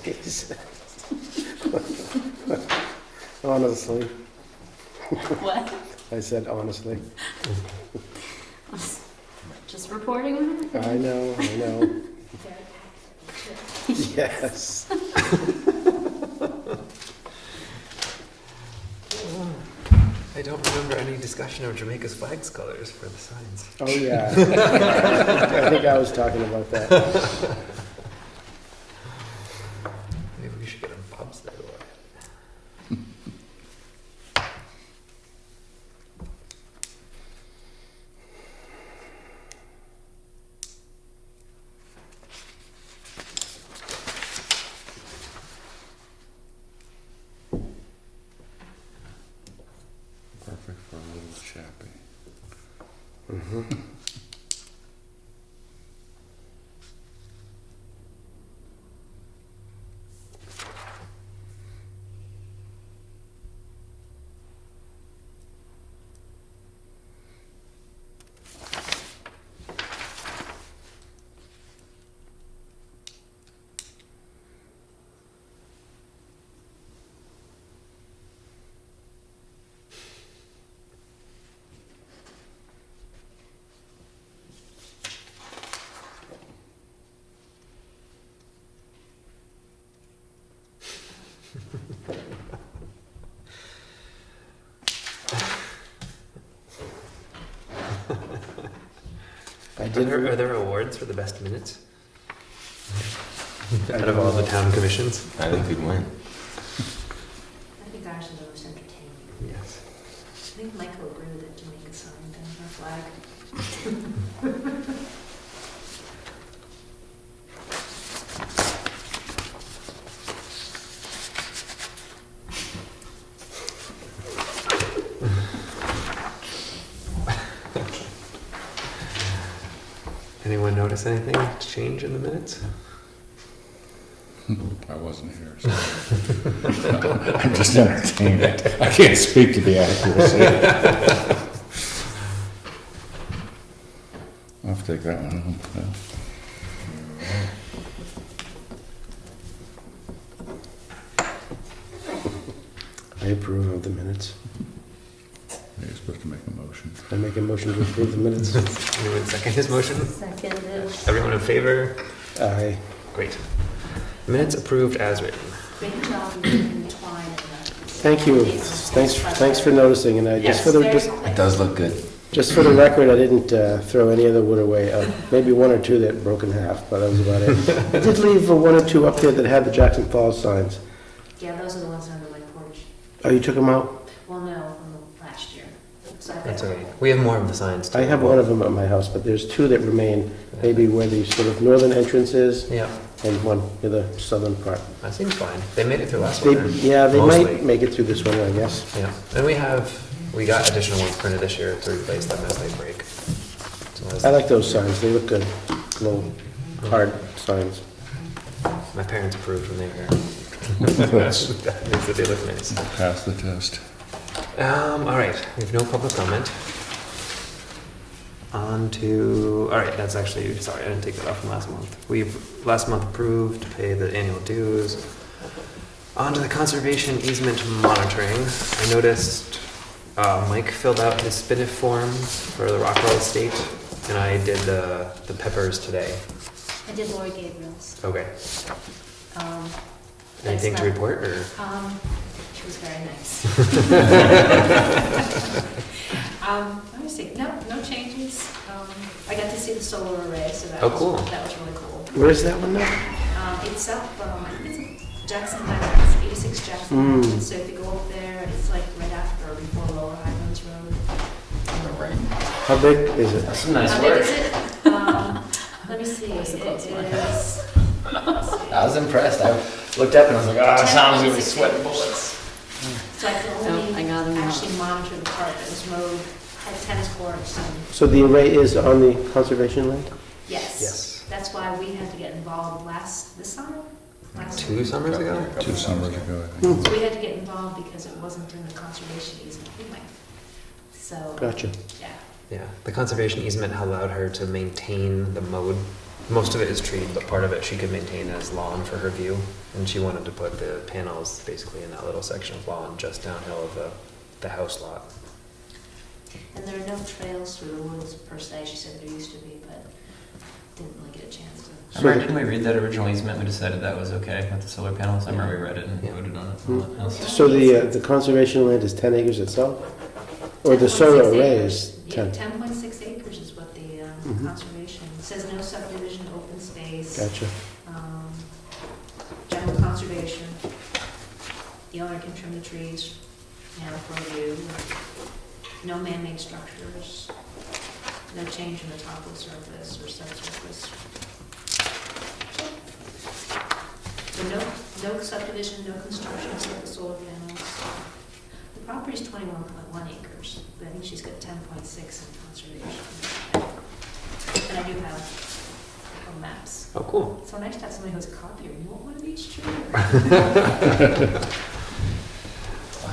Jeez. Honestly. What? I said honestly. Just reporting on it? I know. Yes. I don't remember any discussion of Jamaica's flag's colors for the signs. Oh, yeah. I think I was talking about that. Maybe we should get a bobsled or Perfect for a little chappy. Mm-hmm. I did. Are there awards for the best minutes? Out of all the town commissions? I think we'd win. I think ours is the most entertaining. Yes. I think Michael agree with it, Jamaica signed on our flag. Anyone notice anything to change in the minutes? I wasn't here, so. I'm just entertained. I can't speak to the accuracy. I'll have to take that one home. I approve of the minutes. You're supposed to make a motion. I make a motion to approve the minutes. Anyone second his motion? Seconded. Everyone in favor? Aye. Great. Minutes approved as written. Great job, you and Twine and that. Thank you. Thanks for noticing. And just for the It does look good. just for the record, I didn't throw any of the wood away. Maybe one or two that broke in half, but that was about it. I did leave one or two up there that had the Jackson Falls signs. Yeah, those are the ones under my porch. Oh, you took them out? Well, no, from last year. So I've got That's all right. We have more of the signs too. I have one of them at my house, but there's two that remain, maybe where the sort of northern entrance is, Yeah, and one near the southern part. that seems fine. They made it through last They, winter. yeah, they Mostly. might make it through this one, I guess. Yeah, and we got additional ones printed this year to replace them as they break. So I like those signs, they look good. Little hard signs. My parents approved when they were here. That's That means that they look nice. pass the test. All right, we have no public comment. On to, all right, that's actually, sorry, I didn't take that off from last month. We've last month approved to pay the annual dues. On to the conservation easement monitoring. I noticed Mike filled out his SPNIF form for the Rockwell estate, and I did the Peppers today. I did Lori Gabriel's. Okay. That's Anything to not- report, or? She was very nice. Let me see, no changes. I got to see the solar array, so Oh, cool. that was really cool. Where's that one now? It's up, I think it's Jackson Highlands, 86 Jackson Mm. Highlands. So if you go up there, it's like right after or before Lower Highlands Road. Right. How big is it? That's some nice How big work. is it? Let me see, it is. I was impressed. I looked up and I was like, oh, Tom's gonna be sweating bullets. So I could Oh, only I got 'em out. actually monitor the part that was mowed, had tennis courts and, So the array is on the conservation land? yes. Yes. That's why we had to get involved this summer? Last summer. 2 summers ago? 2 summers ago, I think. So we had to get involved because it wasn't in the conservation easement anyway. So, Gotcha. yeah. Yeah, the conservation easement allowed her to maintain the mowed most of it is treed, but part of it she could maintain as lawn for her view. And she wanted to put the panels basically in that little section of lawn just downhill of the house lot. And there are no trails through the woods per se, she said there used to be, but didn't really get a chance to. I remember, didn't we read that original easement? We decided that was okay with the solar panels. I remember we read it and Yeah. voted on it. So the conservation land is 10 acres itself? Or the solar 10.6 array acres. is Yeah, 10? 10.6 acres is what the Mhm. conservation, it says no subdivision, open space. Gotcha. General conservation. The owner can trim the trees, for view. No man-made structures. No change in the topsoil surface or subsurface. So no subdivision, no construction except the solar panels. The property's 21.1 acres, but I think she's got 10.6 in conservation. And I do have maps. Oh, cool. It's so nice to have somebody who's a copier. You want one of each tree?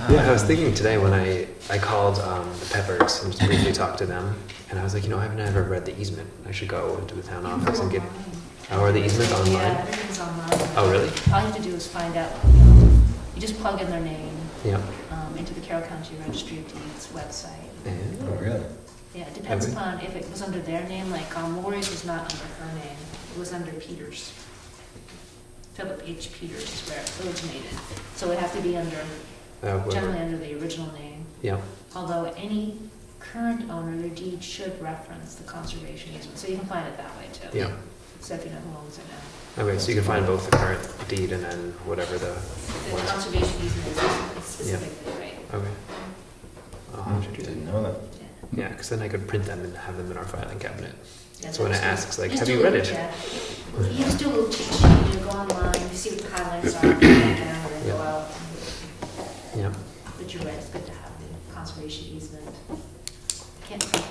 Yeah, I was thinking today when I called the Peppers and just briefly talked to them, and I was like, I've never read the easement. I should go into the town office and get. Oh, are the easements online? Yeah, everything's online. Oh, really? All you have to do is find out, you just plug in their name Yeah. into the Carroll County Registry of Deeds website. Oh, really? Yeah, it depends Okay. upon if it was under their name, like Lori's was not under her name, it was under Peters. Philip H. Peters is where it originated. So it would have to be under, generally under the original name. Yeah. Although any current owner, their deed should reference the conservation easement, so you can find it that way too. Yeah. So if you know who owns it now. Okay, so you can find both the current deed and then whatever the The ones. conservation easement is specifically, right? Okay. I'll have to do that. Didn't know that. Yeah, because then I could print them and have them in our filing cabinet. Yeah, So when it just do- asks, like, just have do you read it? Yeah. You just do a little cheat sheet, you go online, you see what the highlights are, write that down, and then go Yeah. out. Yeah. But you're right, it's good to have the conservation easement.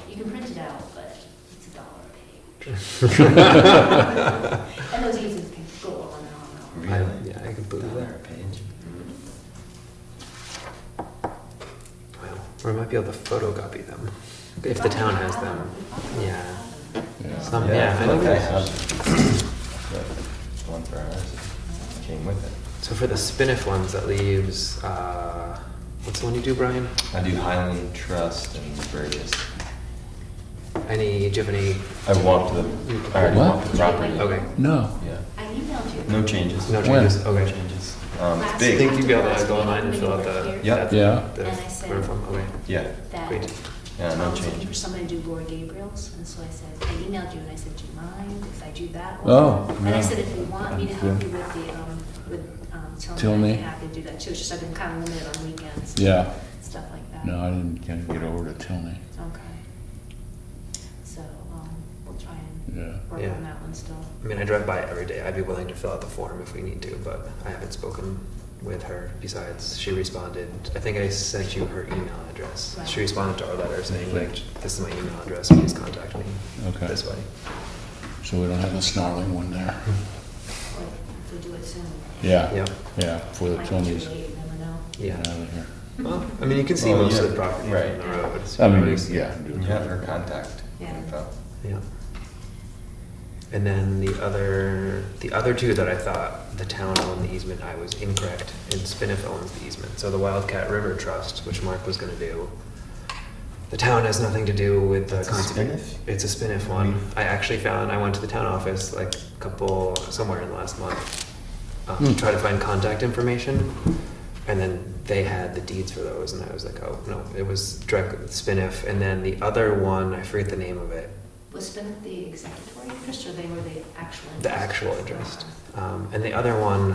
You can print it out, but it's $1 a page. And those easements can go on and on and on. Really? Yeah, I could believe $1 that. a page. Wow. Or I might be able to photocopy them if the town has them. Yeah. Yeah. Some, Yeah, yeah. I I feel like I know. have the one for ours. It came with it. So for the Spiniff ones, that leaves, what's the one you do, Brian? I do Highland Trust and Burgess. Do you have any? I walked the, I already What? walked the property. Okay. No. Yeah. I emailed you. No changes. No When? changes? No Okay. changes. It's I big. think you'd be able to go online and fill out the. Yeah. that- Yeah. The And I said- order form, okay. Yeah. That Great. Yeah, I no was looking for change. somebody to do Laura Gabriel's, and so I said, I emailed you, and I said, do you mind if I do that one? Oh, And I yeah. said, if you want me to help Yeah. you with Tilney, Tilney. I'd be happy to do that too, it's just I've been kind of limited on weekends, Yeah. stuff like that. No, I can't get over to Tilney. Okay. So, we'll try and Yeah. work Yeah. on that one still. I mean, I drive by every day. I'd be willing to fill out the form if we need to, but I haven't spoken with her. Besides, she responded. I think I sent you her email address. Right. She responded to our letter saying, like, this is my email address. Please contact me Okay. this way. So we don't have a snarling one there. Or if we do it soon. Yeah. Yeah. Yeah, for the Might be too Tilneys. late, you never know. Yeah. Get out of here. Well, I mean, you can see Well, most yeah, of the property right. from the road. I mean, It's- yeah. You have her contact Yeah. info. Yeah. And then the other two that I thought the town owned the easement, I was incorrect. And Spiniff owns the easement. So the Wildcat River Trust, which Mark was gonna do, the town has nothing to do with the It's a Spiniff? It's a Spiniff one. I actually I went to the town office like somewhere in the last month, to try to find contact information. And then they had the deeds for those, and I was like, oh, no, it was direct with Spiniff. And then the other one, I forget the name of it, Was Spiniff the executory interest, or they were the actual interest? the actual interest. And the other one,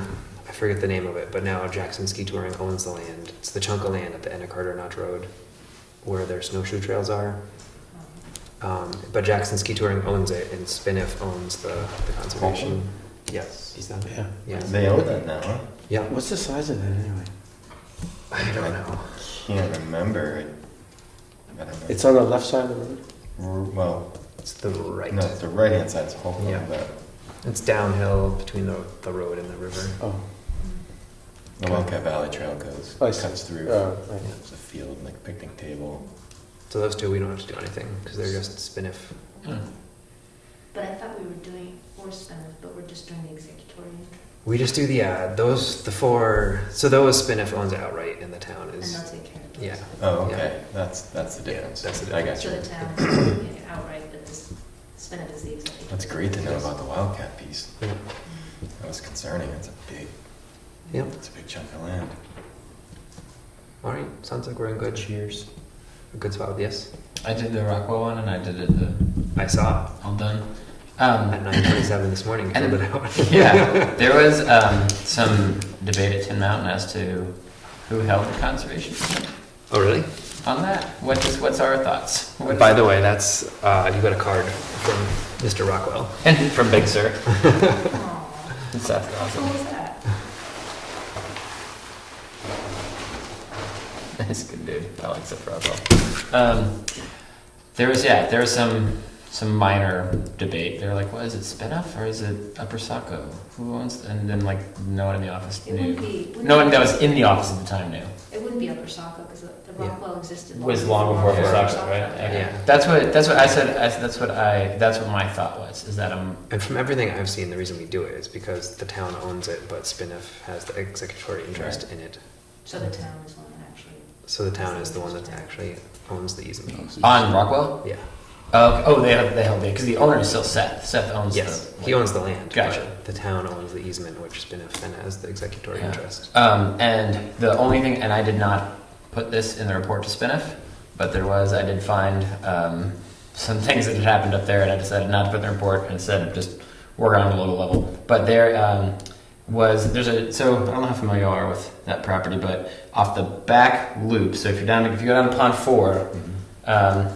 I forget the name of it, but now Jackson Ski Touring owns the land. It's the chunk of land at the end of Carter Notch Road where their snowshoe trails are. But Jackson Ski Touring owns it, and Spiniff owns the conservation. Yes, is that it? Yeah. Yeah. They own that now, huh? Yeah. What's the size of that anyway? I don't know. Can't remember. I don't know. It's on the left side of the road? Well, It's the right. no, the right-hand side's Hopewell, Yeah. but It's downhill between the road and the river. Oh. the Wildcat Valley Trail goes, I see. cuts through. Right. It's a field, like a picnic table. So those two, we don't have to do anything because they're just Spiniff. Yeah. But I thought we were doing or Spinoff, but we're just doing the executory, We just do the the four. So those Spiniff owns outright, and the town and is they'll take care of those. yeah. Oh, okay. That's the difference. that's the I got So you. the town is doing it outright, but this Spinoff is the executory. That's great to know about the Wildcat piece. Yeah. That was concerning. It's Yep. it's a big chunk of land. All right. Sounds like we're in good. Cheers. A good spot. Yes. I did the Rockwell one, and I did it I saw all done. at 9:27 this morning. You And- filled it out. Yeah, there was some debate at Tin Mountain as to who held the conservation Oh, really? on that. What's our thoughts? By the way, that's you got a card from Mr. Rockwell. And from Big Sur. Aw, That's how awesome. cool was that? He's a good dude. I like Seth Rockwell. There was some minor debate. They were like, "What is it, Spinoff or is it Upper Saco? Who owns?" And then like no one in the office It knew. wouldn't be. No one that was in the office at the time knew. It wouldn't be Upper Saco because the Yeah. Rockwell existed. Was long before Upper Saco, right? Yeah. That's what I said. That's what my thought was. Is that And from everything I've seen, the reason we do it is because the town owns it, but Spiniff has the executory interest in it. So the town is one that actually. So the town is the one that actually owns the easement. on Rockwell? Yeah. They held it because the owner is still Seth. Seth owns. Yes. the, He owns the land. Gotcha. but The town owns the easement, which Spiniff then has the executory Yeah. interest. And the only thing, and I did not put this in the report to Spiniff, but I did find some things that had happened up there, and I decided not to put in the report and instead just work on it a local level. But there so I don't know how familiar you are with that property, but off the back loop, so if you go down to Pond 4,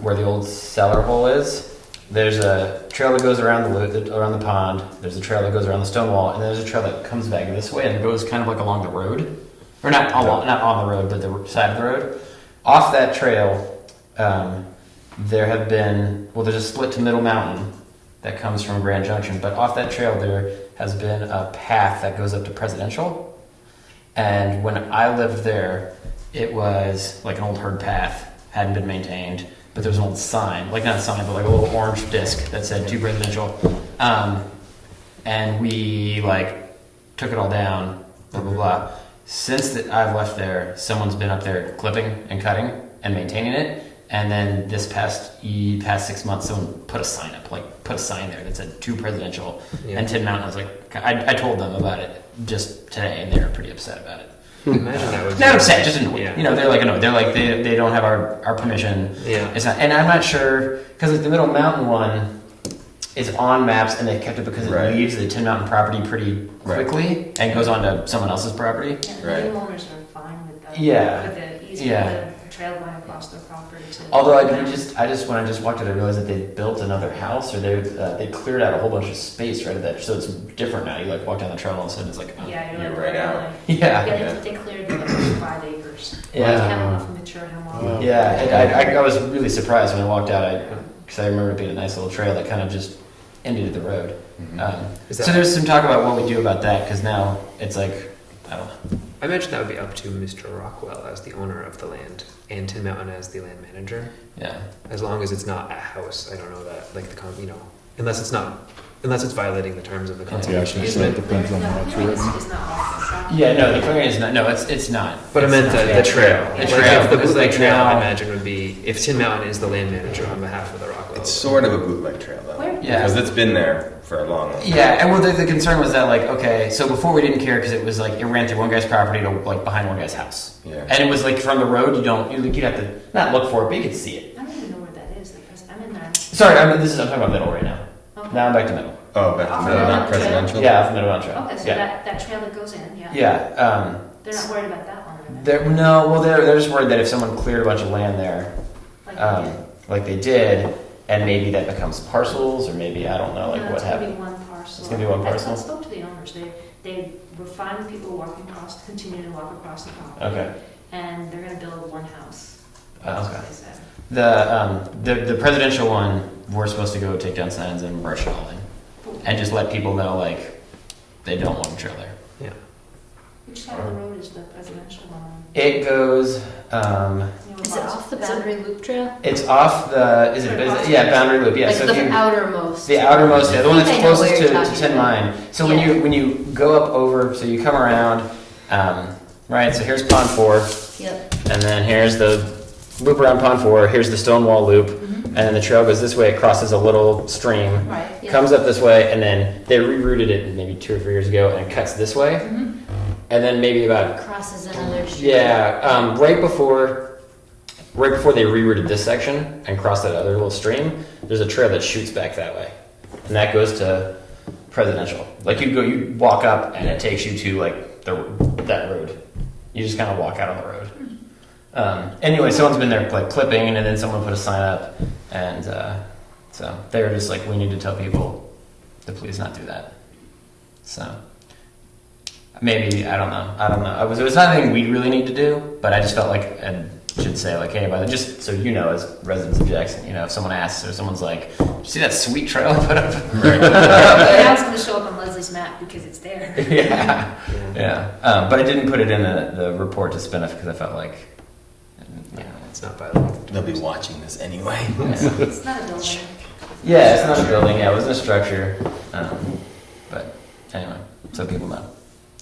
where the old cellar hole is, there's a trail that goes around around the pond, there's a trail that goes around the stone wall, and there's a trail that comes back this way and it goes kind of like along the road. Or not on the road, but the side of the road. Off that trail, there's a split to Middle Mountain that comes from Grand Junction, but off that trail there has been a path that goes up to Presidential. And when I lived there, it was like an old herd path, hadn't been maintained, but there was an old sign, like not a sign, but like a little orange disc that said to Presidential. And we took it all down, blah, blah, blah. Since I've left there, someone's been up there clipping and cutting and maintaining it. And then this past 6 months, someone put a sign there that said to Presidential. Yeah. And Tin Mountain, I was like, I told them about it just today, and they were pretty upset about it. Imagine that would Not upset, just annoyed. Yeah. They're like annoyed. They're like they don't have our permission. Yeah. It's not, and I'm not sure because the Middle Mountain one is on maps, and they kept it because it Right. leaves the Tin Mountain property pretty quickly and goes on to someone else's property. Yeah, Right. the new owners are fine with that. Yeah. With the Yeah. the trail going across their property to. Although when I just walked it, I realized that they built another house, or they cleared out a whole bunch of space right at that. So it's different now. You walk down the trail, and all of a sudden it's like, oh. Yeah, You're like, right out. Yeah. Yeah, they cleared the first 5 acres. They Yeah. have enough mature hemlock. Wow. Yeah, and I was really surprised when I walked out, because I remember it being a nice little trail that kind of just ended at the road. Is So that- there's some talk about what we do about that, because now it's like, I don't know. I imagine that would be up to Mr. Rockwell as the owner of the land and Tin Mountain as the land manager. Yeah. As long as it's not a house, I don't know that, unless it's violating the terms of the Yeah, conservation I think easement. so. Depends on how it's written. It's not off the property. Yeah, no, the clearing is not, no, it's not. But I It's meant not. the trail. The Like, trail, if the because, bootleg like, trail, I now- imagine, would be if Tin Mountain is the land manager on behalf of the Rockwell. It's sort of a bootleg trail though. Where? Yeah. Because it's been there for a long time. Yeah, and well, the concern was that, okay, so before we didn't care because it was it ran through one guy's property to, behind one guy's house. Yeah. And it was, from the road, you'd have to, not look for it, but you could see it. I don't even know where that is. I'm in there. Sorry, I'm talking about middle right now. Okay. Now I'm back to middle. Oh, back Off to the middle, not mountain trail? presidential? Yeah, off the middle on trail. Okay, so Yeah. that trail that goes in, yeah. Yeah, They're not worried about that one, are they? they're just worried that if someone cleared a bunch of land there, Like, like they did, and maybe that becomes parcels, or maybe, I don't know, no, what it's gonna happened. be one parcel. It's gonna be one parcel? I spoke to the owners. They were fine with people walking across, continue to walk across the property. Okay. And they're gonna build one house. Oh, That's okay. what they said. The presidential one, we're supposed to go take down signs and brush it all in, and just let people know, they don't want a trail there. Yeah. Which side of the road is the presidential one on? It goes. You know, Is it off the Boundary Loop Trail? It's off the. Is it? Yeah, Boundary Loop. Yeah. Like So the if you, outermost. the outermost, yeah, the one I that's think I know closest where to, you're to talking 10 about. Mine. So Yeah. when you go up over, so you come around, right? So here's Pond 4, Yep. and then here's the loop around Pond 4. Here's the Stonewall Loop, and then the trail goes this way. It crosses a little stream, Right. Yeah. comes up this way, and then they rerouted it maybe 2 or 3 years ago, and it cuts this way, and then maybe about Crosses another street. yeah, right before they rerouted this section and crossed that other little stream, there's a trail that shoots back that way, and that goes to Presidential. Like you walk up, and it takes you to like that road. You just kind of walk out on the road. Anyway, someone's been there like clipping, and then someone put a sign up, and so they were just like, we need to tell people to please not do that. So. Maybe, I don't know. It was not anything we really need to do, but I just felt like I should say, like, hey, by the way, just so you know, as residents of Jackson, you know, if someone asks or someone's like, see that sweet trail I put up? Now it's gonna show up on Leslie's map because it's there. yeah. But I didn't put it in the report to Spinoff because I felt like, you know, It's not by the way. They'll be watching this anyway. It's not a building. yeah, it's not a building. Yeah, it wasn't a structure. But anyway, so people know.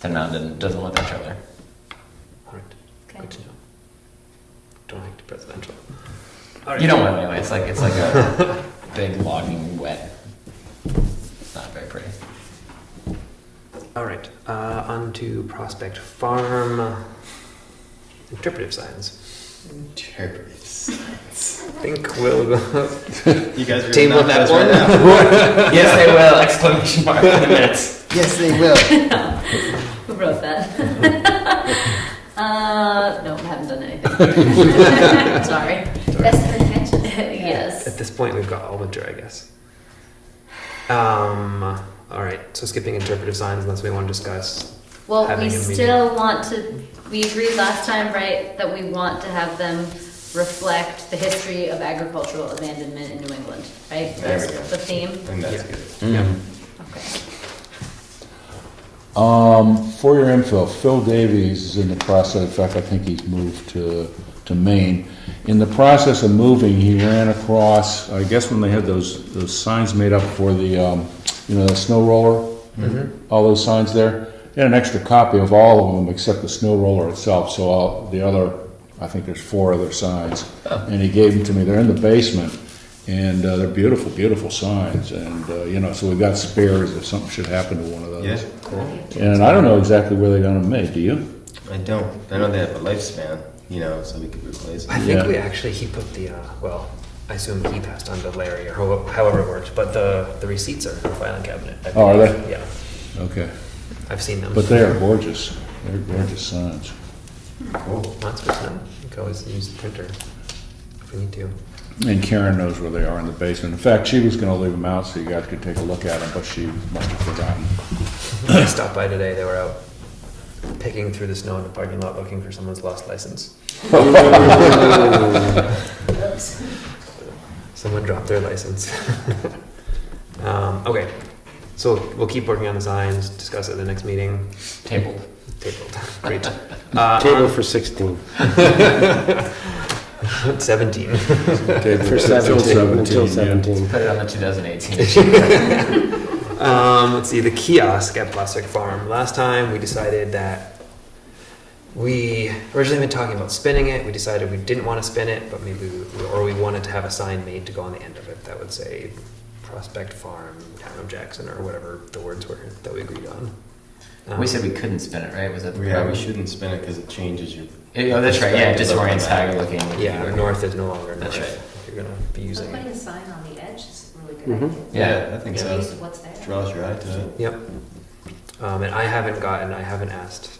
The mountain doesn't want that trail there. All right. Okay. Good to know. Don't have to presidential. All right. You don't want it anyway. It's like a big logging wet. It's not very pretty. All right. On to Prospect Farm. Interpretive signs. Interpretive science. I think we'll You guys are table gonna that knock one. those right Yes, they will! Exclamation mark in the minutes. out. Yes, they will. Who wrote that? No, I haven't done anything. Sorry. Best of intentions. Yes. At this point, we've got all winter, I guess. All right. So skipping interpretive signs, unless we want to discuss. Well, Having we a meeting. still want to, we agreed last time, right, that we want to have them reflect the history of agricultural abandonment in New England, right? There we That's go. the theme? And that's Yeah. good. Yeah. Okay. For your info, Phil Davies is in the process, in fact, I think he's moved to Maine. In the process of moving, he ran across, I guess when they had those signs made up for the, the snow roller, all those signs there, he had an extra copy of all of them except the snow roller itself, so all the other, I think there's 4 other signs, and he gave them to me. They're in the basement, and they're beautiful, beautiful signs, and, so we've got spares if something should happen to one of those. Yeah, cool. And I don't know exactly where they're gonna made, do you? I don't. I know they have a lifespan, so we could replace I it. think Yeah. he put the, I assume he passed on to Larry or however it worked, but the receipts are in the filing cabinet. I Oh, are believe. they? Yeah, Okay, I've seen them. but they are gorgeous, they're gorgeous signs. Cool. That's good to know. You can always use the printer if we need to. And Karen knows where they are in the basement. In fact, she was gonna leave them out so you guys could take a look at them, but she must have forgotten. I stopped by today, they were out picking through the snow in the parking lot looking for someone's lost license. Oops. Someone dropped their license. Okay, so we'll keep working on the signs, discuss it at the next meeting. Tabled. Tabled. Great. Table for 16. 17. Okay, For 17, until yeah. 17. Put it on the 2018. Let's see, the kiosk at Prospect Farm. Last time we decided that we originally been talking about spinning it. We decided we didn't want to spin it, but maybe we wanted to have a sign made to go on the end of it that would say Prospect Farm, Town of Jackson, or whatever the words were that we agreed on. We said we couldn't spin it, right? Was that the Yeah, problem? we shouldn't spin it because it changes your. Oh, that's right. Yeah, it perspective of disorients the how map. you're looking. Yeah, north is no longer north. That's right. If you're gonna be So using putting it. a sign on the edge is a really good Mhm. idea. Yeah. I think Get so. used to what's there. Draws your eye to it. Yep. And I haven't asked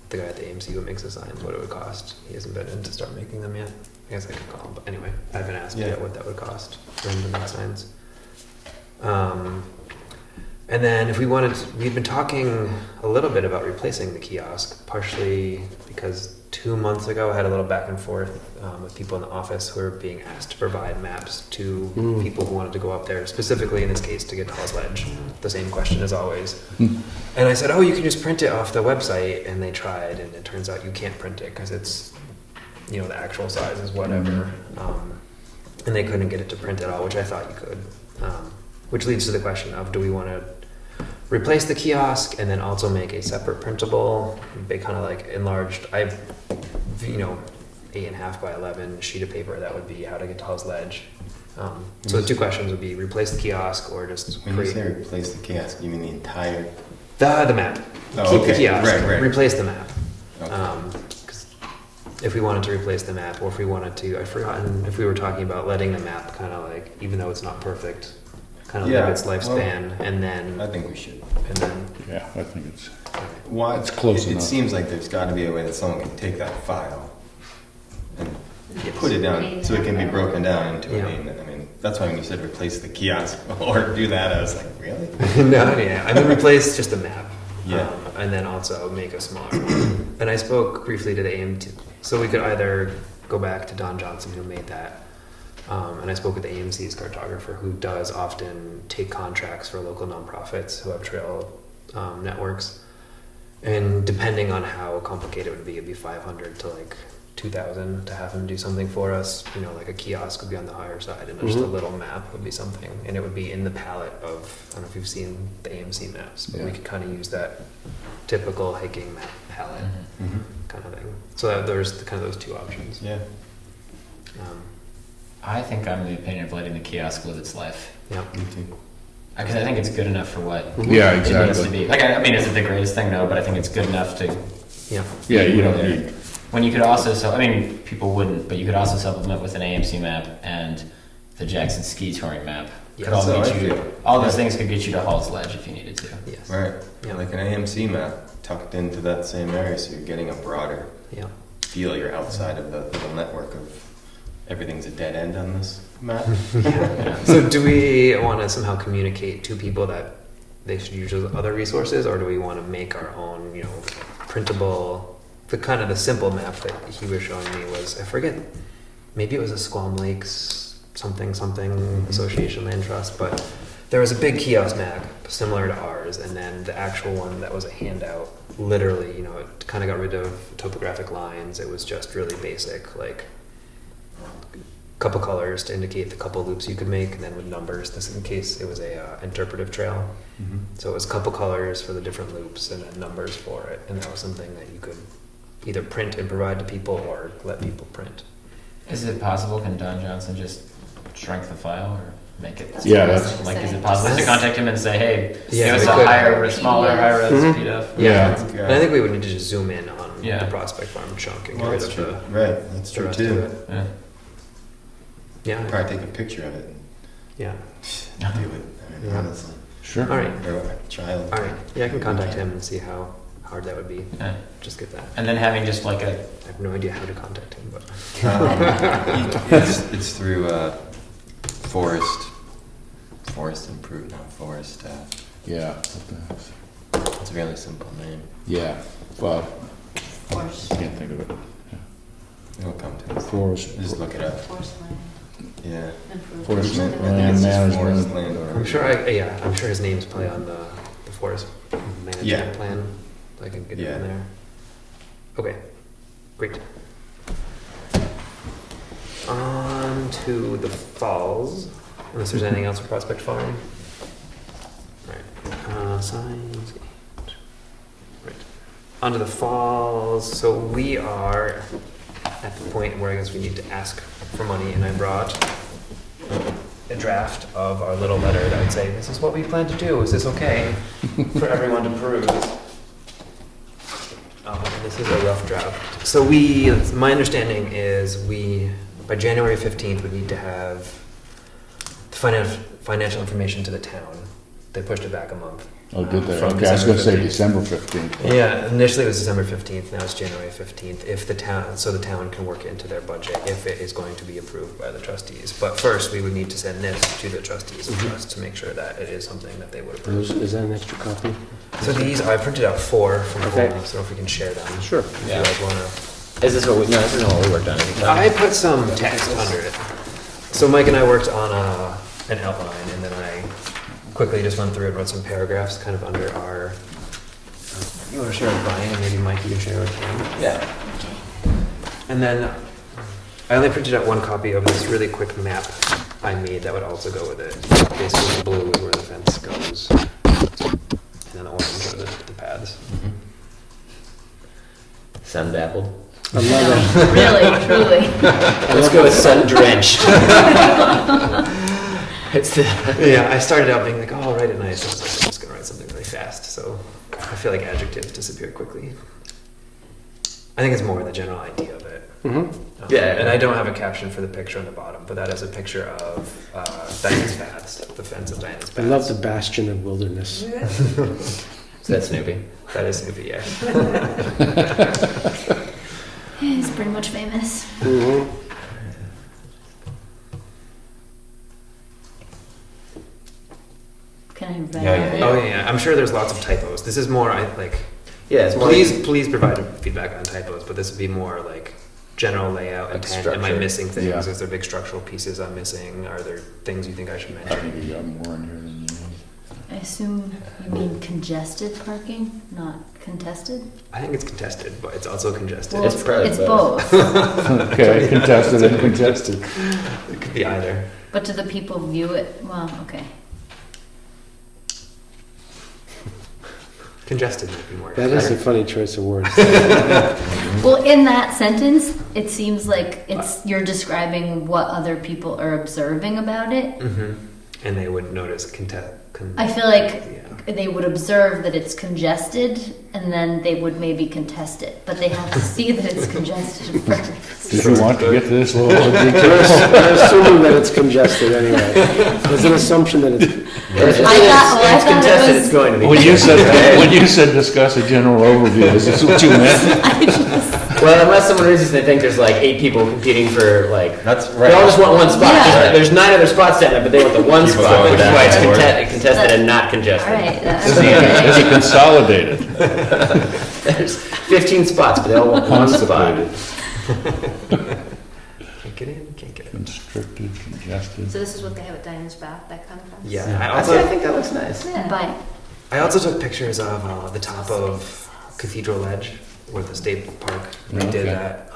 the guy at the AMC who makes the signs what it would cost. He hasn't been in to start making them yet. I guess I could call him, but anyway, I haven't asked Yeah. yet what that would cost for him to make signs. And then if we wanted, we'd been talking a little bit about replacing the kiosk, partially because 2 2 months ago, I had a little back and forth with people in the office who were being asked to provide maps to people who wanted to go up there, specifically in this case to get to Hall's Ledge. The same question as always. And I said, oh, you can just print it off the website. And they tried, and it turns out you can't print it because it's, you know, the actual size is whatever. And they couldn't get it to print at all, which I thought you could. Which leads to the question of, do we want to replace the kiosk and then also make a separate printable, big kind of like enlarged, 8.5 by 11 sheet of paper that would be how to get to Hall's Ledge. So the two questions would be replace the kiosk or just When you create say replace the kiosk, you mean the entire? the map. Oh, Keep the okay. kiosk, Right. replace the map. Okay. 'Cause if we wanted to replace the map, or if we wanted to, I've forgotten if we were talking about letting the map kind of like, even though it's not perfect, kind of Yeah, live its lifespan, and then I think we should. Yeah, I think it's, Why? It's close It enough. seems like there's got to be a way that someone can take that file and Yes. put it down so it can be broken down into Yeah. I mean, that's why when you said replace the kiosk or do that, I was like, really? No, yeah, I mean replace just the map. Yeah. And then also make a smaller one. And I spoke briefly to the AMT, so we could either go back to Don Johnson who made that, and I spoke with the AMC's cartographer who does often take contracts for local nonprofits who have trail networks. And depending on how complicated it would be, it'd be 500 to like 2,000 to have him do something for us. You know, like a kiosk would be on the higher side, and just a little map would be something, and it would be in the palette of. I don't know if you've seen the AMC maps, but we Yeah. could kind of use that typical hiking map palette Mm-hmm. kind of thing. So there's kind of those two options. Yeah. I think I'm of the opinion of letting the kiosk live its life. Yeah. Me too. Because I think it's good enough for what yeah, it needs to exactly. be. Like, I mean, is it the greatest thing? No, but I think it's good enough to. Yeah. Yeah, you don't need, When you could also, I mean, people wouldn't, but you could also supplement with an AMC map and the Jackson ski touring map. Yeah, Could all that's how get I you. feel. All those Yeah. things could get you to Hall's Ledge if you needed to. Yes. Right. Yeah. Like an AMC map tucked into that same area, so you're getting a broader Yeah. feel. You're outside of the little network of everything's a dead end on this map. So do we want to somehow communicate to people that they should use other resources, or do we want to make our own, you know, printable, the kind of the simple map that he was showing me was, I forget, maybe it was a Squam Lakes something Association Land Trust, but there was a big kiosk map similar to ours, and then the actual one that was a handout, literally, you know, it kind of got rid of topographic lines. It was just really basic, like couple colors to indicate the couple loops you could make, and then with numbers, this in case it was a interpretive trail. Mm-hmm. So it was a couple colors for the different loops and then numbers for it, and that was something that you could either print and provide to people or let people print. Is it possible? Can Don Johnson just shrink the file or make it? Yeah, that's- Like, is it possible to contact him and say, hey, Yeah, give us we a could. higher, smaller, PDF. high-res Mhm. PDF? Yeah. And I think we would need to just zoom in on Yeah. the Prospect Farm chunk and Well, get rid that's of true. the, Right. That's the true rest of too. it. Yeah. Yeah, Probably take a picture of it yeah. and do it. I mean, Yeah. honestly. sure. All right, Or a child. all right. Yeah, I can contact him and see how hard that would be. Yeah. Just get that. And then having just like a, I have no idea how to contact him, but It's through forest improve, not forest. Yeah. It's a really simple name. Yeah, well, Force, can't think of it. It'll come to us. Forest, Just look it up. Forest land Yeah. improvement. Forest I think land it's just forest management. land or- I'm sure I'm sure his name's probably on the forest management Yeah. plan. So I can get it Yeah. in there. Okay, great. On to the falls, unless there's anything else for Prospect Farm. Right, signs. Right, on to the falls. So we are at the point where I guess we need to ask for money, and I brought a draft of our little letter that would say, this is what we plan to do, is this okay for everyone to peruse? This is a rough draft. So my understanding is by January 15th, we need to have the financial information to the town. They pushed it back a month. Oh, did they? From Okay, I was gonna say December December 15th. Yeah, initially it was December 15th, now it's January 15th, if the town can work it into their budget, if it is going to be approved by the trustees. But first, we would need to send this to the trustees of trust to make sure that it is something that they would approve. Is that an extra copy? So these, I printed out 4 from Okay. home, so if we can share them. Sure. If you Yeah. guys wanna Is this what we? No, this isn't what we worked on. I put some text under it. So Mike and I worked on an outline, and then I quickly just went through and wrote some paragraphs kind of under our. You want to share with Brian, and maybe Mike, you can share with him. Yeah. And then I only printed out one copy of this really quick map I made that would also go with it. Basically, the blue is where the fence goes, and then the orange are the paths. Sun dappled. I love it. Really, truly. Let's go with sun drenched. It's the. Yeah, I started out being like, oh, I'll write it nice. I was like, I'm just gonna write something really fast. So I feel like adjectives disappear quickly. I think it's more the general idea of it. Mm-hmm. Yeah. And I don't have a caption for the picture on the bottom, but that is a picture of Diane's Paths, the fence of Diane's Paths. I love the bastion of wilderness. Is that Snoopy? That is Snoopy, yeah. He's pretty much famous. Mm-hmm. Can I write Yeah, on yeah, it? yeah. Oh yeah, I'm sure there's lots of typos. This is more like. Yeah, it's more. Please provide feedback on typos, but this would be more like general layout, Like intent. Am I structure. missing things? Yeah. Is there big structural pieces I'm missing? Are there things you think I should I mention? think you got more in here than you need. I assume you mean congested parking, not contested? I think it's contested, but it's also congested. Well, It's probably it's both. both. Okay, contested and congested. It could be either. But do the people view it? Well, okay. Congested might be more. That is a funny choice of words. Well, in that sentence, it seems like you're describing what other people are observing about it. Hmm. And they would notice I feel like yeah. they would observe that it's congested, and then they would maybe contest it. But they have to see that it's congested first. Did you want to get to this level of detail? They're assuming that it's congested anyway. There's an assumption that it's. It's I thought it contested. was- It's going to be. When you said discuss a general overview, is this what you meant? Well, unless someone reads this and they think there's like 8 people competing for like. That's They all just want one spot. Yeah. There's 9 other spots down there, but they want the one People spot, going which is back why it's and forth. contested and not All congested. right. Is it consolidated? There's 15 spots, but they all want one spot. Constipated, Can't get in, can't get in. constricted, congested. So this is what they have at Diane's Bath, that kind of fence? Yeah. I think that looks nice. But I also took pictures of the top of Cathedral Ledge, where the state park they did Okay. that,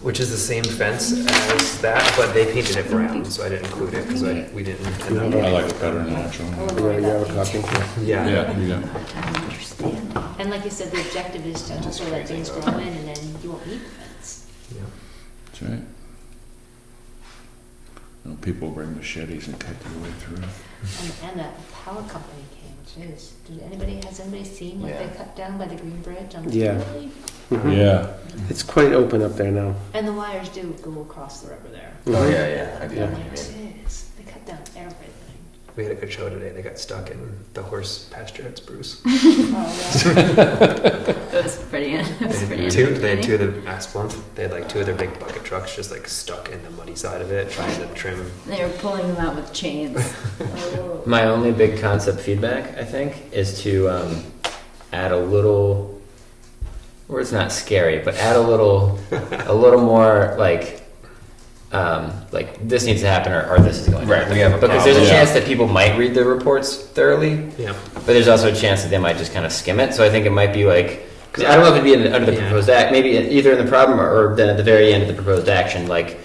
which is the same fence as that, but they painted it brown, so I didn't include it because we didn't end up. I like it better than that one. You have a copy? Yeah. Yeah, you got understand. And like you said, the objective is to also let things grow in, and then you won't need the fence. Yeah. That's right. You know, people bring machetes and cut their way through. And that power company came, jeez. Has anybody seen what they Yeah. cut down by the Green Bridge? Yeah. Mhm. Yeah. It's quite open up there now. And the wires do go across the river there. Oh, yeah, yeah. I do. Yeah. I'm like, jeez, they cut down everything. We had a good show today. They got stuck in the horse pasture at Spruce. Oh, yeah. It was pretty. It was pretty They had two entertaining. of the Asplund. They had like 2 of their big bucket trucks just like stuck in the muddy side of it, trying to trim. They were pulling them out with chains. Oh. My only big concept feedback, I think, is to add a little, or it's not scary, but add a little more like this needs to happen or this is going to Right, happen. we have a because there's a problem. chance that people might read the reports thoroughly, Yeah. but there's also a chance that they might just kind of skim it. So I think it might be like, because I don't know if it'd be under the Yeah. proposed act, maybe either in the problem or then at the very end of the proposed action, like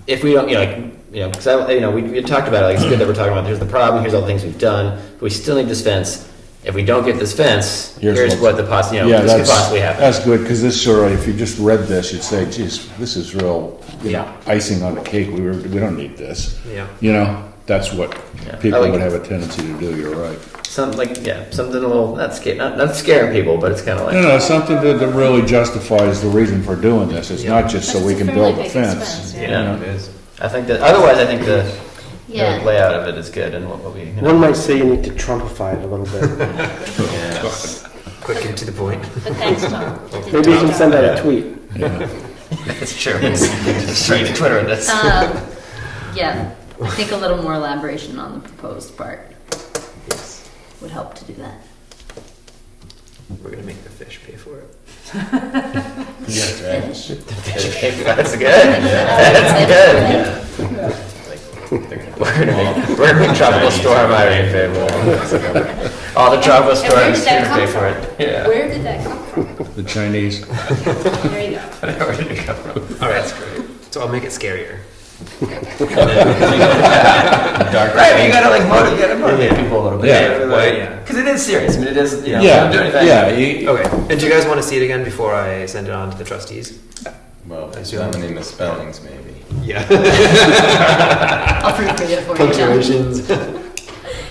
if we don't, because we talked about it. Like it's good that we're talking about. Here's the problem. Here's all the things we've done. But we still need this fence. If we don't get this fence, here's what the Yeah, this could possibly happen. that's good, because this sort of, if you just read this, you'd say, geez, this is real, Yeah. icing on the cake, we don't need this. Yeah. You know, that's what Yeah. people I like would it. have a tendency to do, you're right. Something a little not scaring people, but it's kind of like No, something that really justifies the reason for doing this, it's not just so But we it's a can fairly build a big fence. expense, you yeah. know? It is. I think that otherwise I think the Yeah. layout of it is good and what we One might say you need to Trumpify it a little bit. Yes. Quick and to the point. But thanks, Tom. Maybe you can send out a tweet. Yeah. That's true. Just straight to Twitter with this. Yeah, I think a little more elaboration on the proposed part would help to do that. We're gonna make the fish pay for it. Yes, right. That's good. That's good. We're gonna make tropical storm Irene pay for it. All the tropical And where storms did that here come pay for it. Yeah. Where did that come from? The Chinese. There you go. Where did it come from? All right, that's great. So I'll make it scarier. Right, you gotta like motivate people a little bit. Yeah. Well, yeah. Because it is serious. I mean, it is. You know, Yeah, don't do anything. yeah. Okay. And do you guys want to see it again before I send it on to the trustees? Well, I assume- so many misspellings, maybe. Yeah. I'll proofread it for you. Punctuations.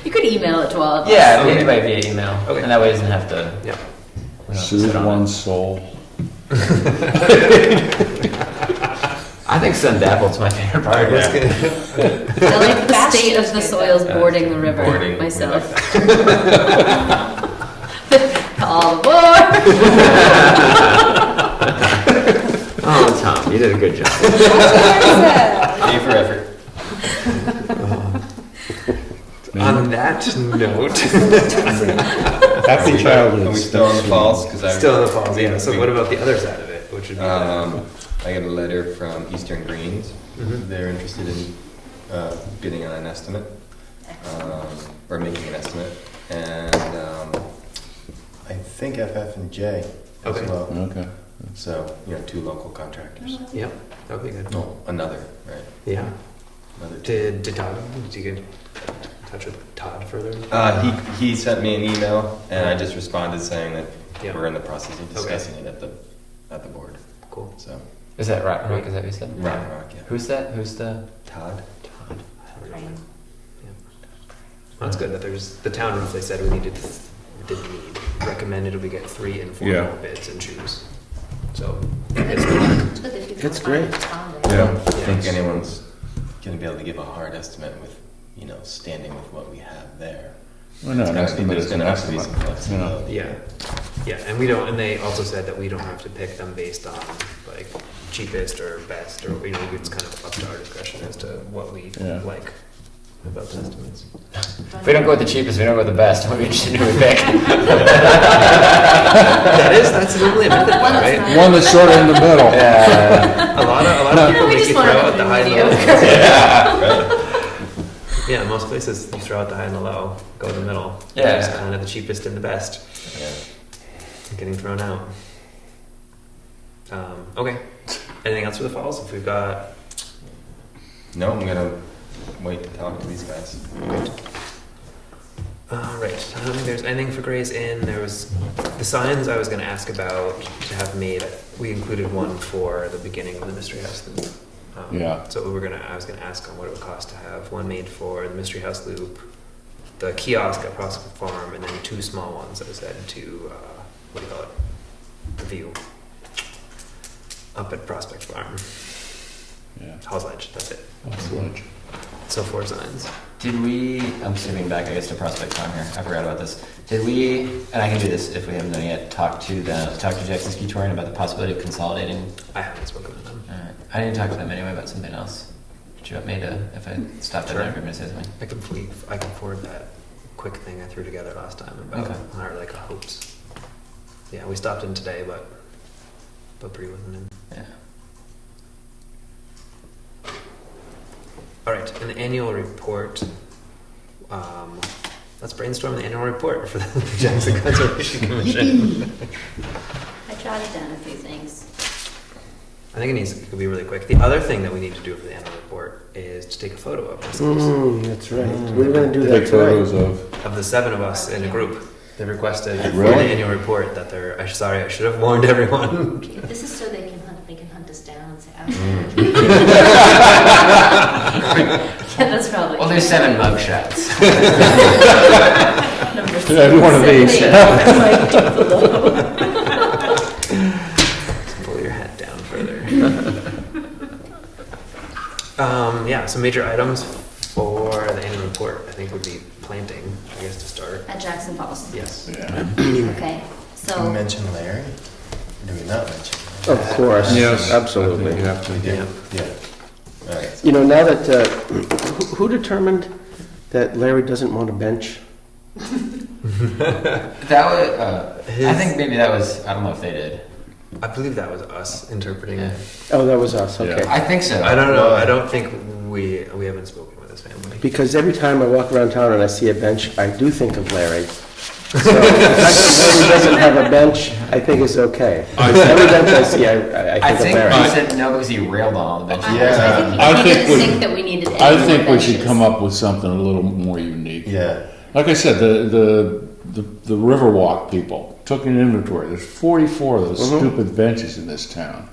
You could email it to all of us. Yeah, Okay. maybe via email. Okay. And that way it doesn't have to. Yeah. we don't have to Soothe sit on it. one's soul. I think Sun Dapple's my favorite part. Let's Yeah. get- I like the state of the Bastion's soils good. boarding the river Boarding, we myself. like All aboard! Oh, Tom, you did a good job. A for effort. On that note, Happy Are childhood. we still on the falls? still in the falls, yeah. So what about the other side of it, which would be I got a letter from Eastern Greens. Mhm. They're interested in bidding on an estimate, or making an estimate, and I think FF and J as Okay. well. Okay. So, two local contractors. Yep, that would be good. No, another, right? Yeah. Another two. Did you get in touch with Todd further? He sent me an email, and I just responded saying that Yeah. we're in the process of discussing it at the board. Cool. So, Is that Rock? Is that what you said? Rock, yeah. Who's that? Who's the? Todd? Todd. Well, that's good that the town roughly said we recommended we get 3 informal Yeah. bids and choose. So, It's good that if you That's come by great. and respond. I don't Yeah. think anyone's going to be able to give a hard estimate with, standing with what we have there. Well, no, an estimate There's is going an to have to be estimate. some flexibility. yeah, yeah, and and they also said that we don't have to pick them based on like cheapest or best, or it's kind of up to our discretion as to what we Yeah. like about the estimates. If we don't go with the cheapest, we don't go with the best. What we interested in who we pick. That's normally a method, though, right? One that's sort of in the middle. Yeah. A lot of people We make just you want throw to out the high and the mediocre. low. Yeah, most places you throw out the high and the low, go in the middle. Yeah. It's kind of the cheapest and the best Yeah. getting thrown out. Okay. Anything else for the falls? If we've got No, I'm going to wait to talk to these guys. right. I don't think there's anything for Gray's Inn. There was the signs I was going to ask about to have made. We included one for the beginning of the Mystery House Loop. Yeah. So I was going to ask on what it would cost to have one made for the Mystery House Loop, the kiosk at Prospect Farm, and then 2 small ones that was said to what do you call it? The View up at Prospect Farm. Yeah. Hall's Ledge. That's it. That's lunch. So 4 signs. Did we? I'm skipping back, I guess, to Prospect Farm here. I forgot about this. Did we? And I can do this if we haven't done it yet. Talk to Jackson Ski Touring about the possibility of consolidating. I haven't spoken to them. I need to talk to them anyway about something else. Do you want me to? If I stopped Sure. at there, I'm going to say something. I can forward that quick thing I threw together last time about Okay. our hopes. Yeah, we stopped in today, but Bree wasn't in. Yeah. All right, an annual report. Let's brainstorm the annual report for the Jackson Conservation Commission. I jotted down a few things. I think it could be really quick. The other thing that we need to do for the annual report is to take a photo of ourselves. That's right. We were going to do that Take photos tonight. of. Of the 7 of us in a group. They requested for the Really? annual report that they're. Sorry, I should have warned everyone. This is so they can hunt us down and say, Yeah, that's probably. Well, there's 7 mug shots. Number Yeah, one of these. Pull your hat down further. Yeah, some major items for the annual report, I think, would be planting, I guess, to start. At Jackson Falls. Yes. Yeah. Okay, Did we so mention Larry? Or did we not mention Of course. Yes. Absolutely. I think you have to. We did? Yeah. Yeah. All right. Now that, who determined that Larry doesn't want a bench? That was. I think maybe that was. I don't know if they did. I believe that was us interpreting Yeah. it. Oh, that was us, Yeah. okay. I think so. I don't know. I don't think we haven't spoken with his family. Because every time I walk around town and I see a bench, I do think of Larry. So the fact that Larry doesn't have a bench, I think is okay. Every bench I see, I I think think of he Larry. said no because he railed on all the benches. Yeah. I I think he think didn't we- think that we needed any I more think we should benches. come up with something a little more unique. Yeah. Like I said, the Riverwalk people took an inventory. There's 44 of those stupid benches in this town.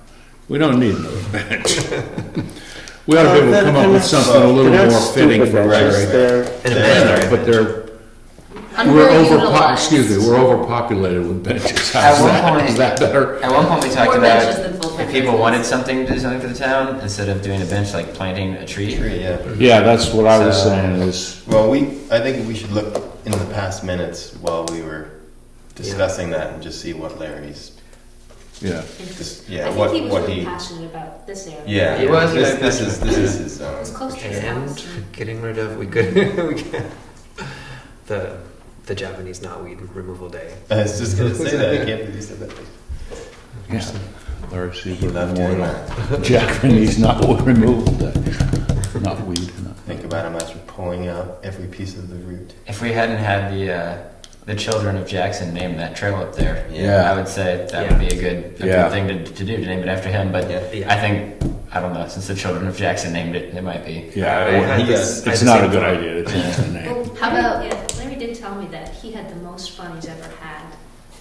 We don't need another bench. We ought to be able to come up with something a little They're not more fitting stupid for benches, Larry. they're- And a Yeah. bench, But they're, Underutilized. excuse me, we're overpopulated with benches. At How's one that? point- Is that better? At one point, we talked More about benches than full-time if people residents. wanted something to do something for the town, instead of doing a bench, like planting a tree. True, yeah. Yeah, that's what I was So- saying is, Well, I think we should look into the past minutes while we were discussing that and just see what Larry's, yeah. just, I yeah, think what he was really he. passionate about this area. Yeah, He was, This, yeah, this is his It's close to his and house. getting rid of we could the Japanese knotweed removal day. I was just gonna say that. I can't believe you said that. Yeah. Larry He Seaver loved doing Memorial. that. Japanese not removed, not weed. No. Think about him after pulling out every piece of the root. If we hadn't had the children of Jackson name that trail up there, Yeah. I would say that Yeah. would be a good Yeah. thing to do to name it after him. But Yeah. I think I don't know, since the children of Jackson named it, it might be. Yeah, I had it- this- I had it's the not a same good thought. idea to change the name. Well, How about- Yeah, Larry did tell me that he had the most fun he's ever had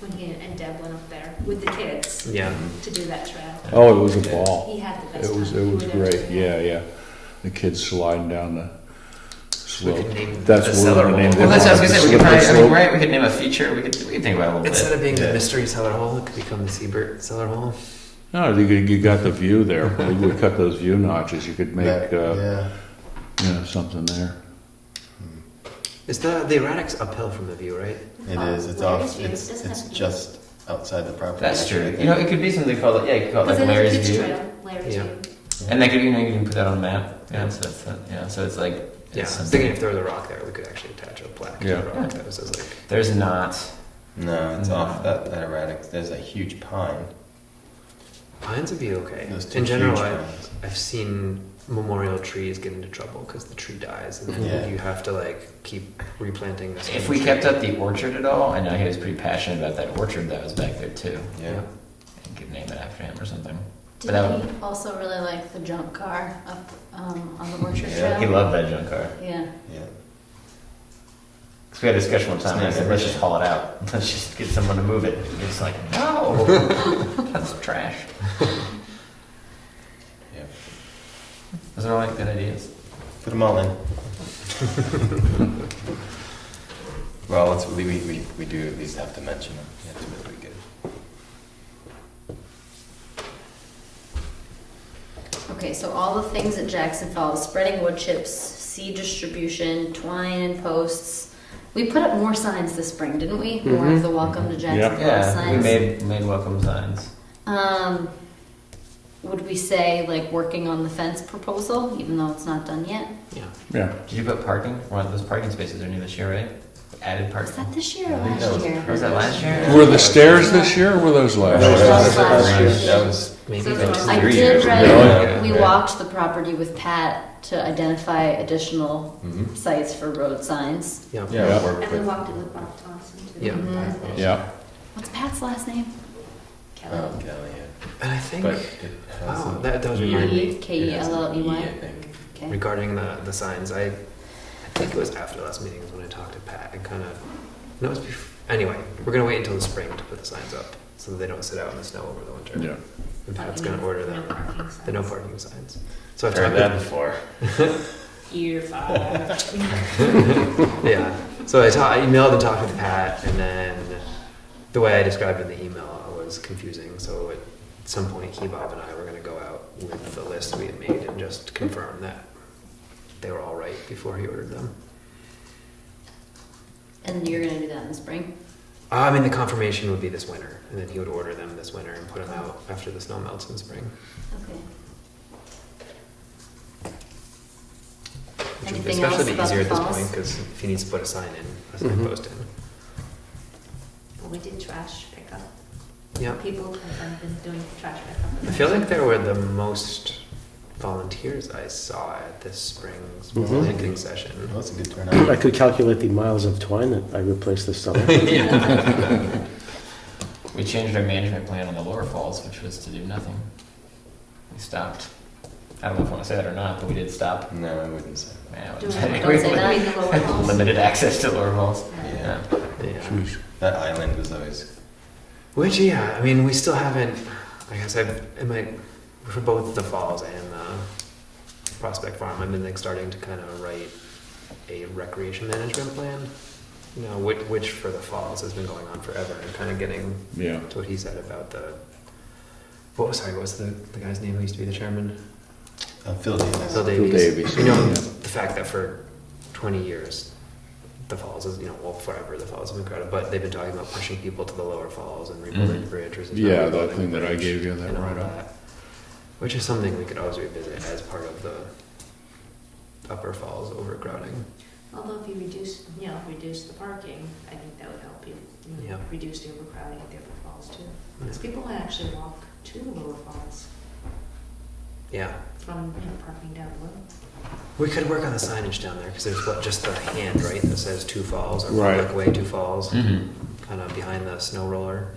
when he and Deb went up there with the kids Yeah. to do that trail. Oh, it was a ball. He had the best It was time. We were there great, together. yeah, yeah. The kids sliding down the We slope. could name That's the what we're cellar gonna name hole. Well, that's what I was gonna say. We could probably, I mean, Slope. right? We could name a feature. We could think about it a little Instead bit. of being the Yeah. mystery cellar hole, it could become the Siebert cellar hole. No, you got the view there. We would cut those view notches. You could make, Yeah. something there. Is the erratic's uphill from the view, right? It is. It's Larry's off. view, it It's doesn't have it's to be- just outside the property. That's true. actually. You know, it could be something called you could call it like Because it Larry's is a kids' View, trail, Larry's Yeah. view. and they could you can put that on a map. Yeah. So it's so it's like Yeah. I it's was something- thinking if there was a rock there, we could actually attach a plaque to Yeah. the rock that was just like. There's not. No, it's No. off that erratic. There's a huge pine. Pines would be okay. Those two In general, huge I've, pines. I've seen memorial trees get into trouble because the tree dies, and then Yeah. you have to like keep replanting this. If we kept up the orchard at all, I know he was pretty passionate about that orchard that was back there too. Yeah. I could name it after him or something. Did But that he also really like the jump car up on the Orchard Yeah, Trail? He loved that junk car. Yeah. Yeah. Because we had a discussion one time, and I said, let's just haul it out. Let's just get someone to move it. And he was like, no, that's trash. Yeah. Those are all like good ideas. Put them all in. Well, we do at least have to mention them. Yeah, it's really good. Okay, so all the things that Jackson follows, spreading wood chips, seed distribution, twine and posts. We put up more signs this spring, didn't we? More of the welcome to Jackson Yep. Falls Yeah, signs. we made welcome signs. Would we say like working on the fence proposal, even though it's not done yet? Yeah. Yeah. Did you put parking? One of those parking spaces are new this year, right? Added Was parking. that this year or I think that last was- year? Was that last year? Were the stairs this year or were those last That year? was last year. That was Maybe So those- I 3 did years. write, Yeah. we Yeah. walked the property with Pat to identify additional Mhm. sites for road signs. Yeah. Yeah, Yeah. work And we with walked it with Bob Thompson too. Yeah. Mhm. Yeah. What's Pat's last name? Kelly. Oh, Kelly, yeah. And I think But it has oh, a that was E. reminded me It has an K-E-L-L-E-Y? E, I think. Okay. regarding the signs. I think it was after the last meeting is when I talked to Pat and kind of no, it was before. Anyway, we're gonna wait until the spring to put the signs up so that they don't sit out in the snow over the winter. Yeah. And Pat's gonna order No them. parking signs. The no parking signs. So I've Heard talked that with, before. Year 5. yeah. So I emailed and talked with Pat, and then the way I described it in the email was confusing. So at some point, Bob and I were gonna go out with the list we had made and just confirm that they were all right before he ordered them. And you're gonna do that in the spring? I mean, the confirmation would be this winter, and then he would order them this winter and put them out after the snow melts in spring. Okay. Which would Anything else especially be about easier the at this falls? point because if he needs to put a sign in, a sign Mhm. post in. we did trash pickup. Yeah. People have been doing trash pickup. I feel like there were the most volunteers I saw at this spring's Mhm. planting session. Well, that's a good turnout. I could calculate the miles of twine that I replaced this summer. We changed our management plan on the lower falls, which was to do nothing. We stopped. I don't know if I want to say that or not, but we did stop. No, I wouldn't say. Yeah, Don't say that. Read the lower falls. Limited access to lower falls. Yeah. Yeah. Jeez. That island was always, Which, yeah, I mean, we still haven't, I guess it might, for both the falls and the Prospect Farm, I've been like starting to kind of write a recreation management plan. You know, which for the falls has been going on forever and kind of getting Yeah. to what he said about the, what was the guy's name who used to be the chairman? Phil Davis. Phil Davies. Davies, You know, yeah. the fact that for 20 years, the falls is, you know, well, forever the falls have been crowded, but they've been talking about pushing people to the lower falls and rebuilding the bridge. Or Yeah, that rebuilding thing the that I bridge gave you, that and all write-up. that, which is something we could always revisit as part of the upper falls overcrowding. Although if you reduce the parking, I think that would help you, Yeah. reduce the overcrowding at the upper falls too. Because people might actually walk to the lower falls Yeah. from, parking down below. We could work on the signage down there, because there's just the hand, right, that says Two Falls, or Right. Public Way Two Falls, Mm-hmm. kind of behind the snow roller.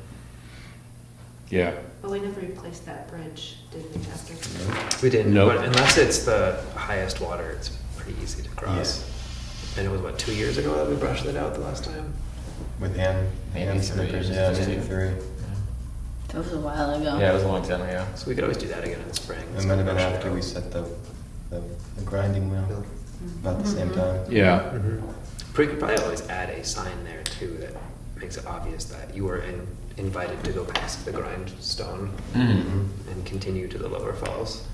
Yeah. But we never replaced that bridge, did we, after? We didn't, Nope. but unless it's the highest water, it's pretty easy to cross. And it was, what, 2 years ago that we brushed it out the last time? With Ann. Maybe Ann 3 years. Yeah, Just maybe two. 3. That was a while ago. Yeah, it was a long time ago. So we could always do that again in the spring. It might have been after we set the grinding wheel, about the same time. Yeah. Mhm. We could probably always add a sign there too that makes it obvious that you are invited to go past the grindstone Mm-hmm. and continue to the lower falls.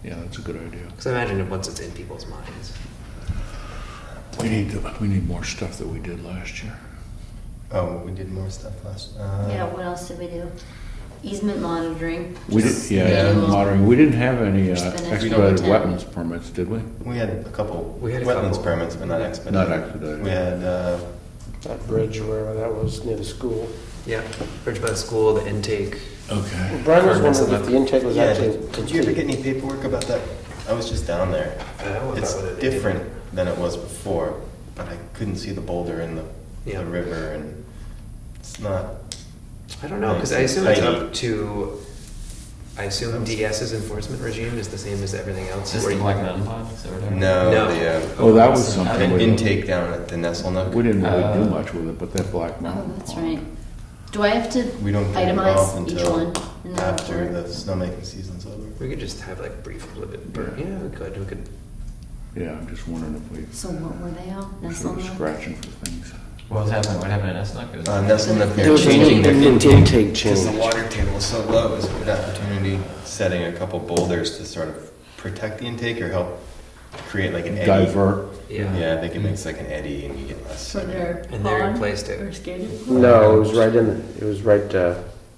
Yeah, that's a good idea. Because I imagine that once it's in people's minds. We need more stuff that we did last year. Oh, we did more stuff last. Yeah, what else did we do? Easement monitoring. We did, Just yeah, annual. monitoring. We didn't have any Just finished expedited over 10. wetlands permits, did we? We had a couple We had a wetlands couple. permits, but not expedited. Not expedited. We had, That bridge, wherever that was, near the school. Yeah, bridge by the school, the intake. Okay. Brian was Permits wondering and if the intake was yeah, actually did you ever get any paperwork about that? I was just down there. It's different than it was before, but I couldn't see the boulder in Yeah. the river, and it's not. I don't know, because I assume it's Tidy. up to, I assume DES's enforcement regime is the same as everything else. Just where the you- Black Mountain Pond? Is that what we're doing? No, No. Oh, that was An something. An we- intake down at the Nesselnook. We didn't really do Oh. much with it, but that Black Oh, Mountain. that's Pond. right. Do I have to We don't get involved itemize each until one in the after report? the snowmaking season's over. We could just have like brief, Yeah. yeah, we could. Yeah, I'm just wondering if we So what were they all? were sort of Nestle? scratching for things. What was happening? What happened in Esnok? It was- Nesselnook, There they're was changing an their intake because the change. water table was so low. It was a good opportunity setting a couple boulders to sort of protect the intake or help create like an eddy. Divert. Yeah. Yeah, I think it makes like an eddy and you get less. For their And they pond replaced or it. skating? No, it was right in, it was right,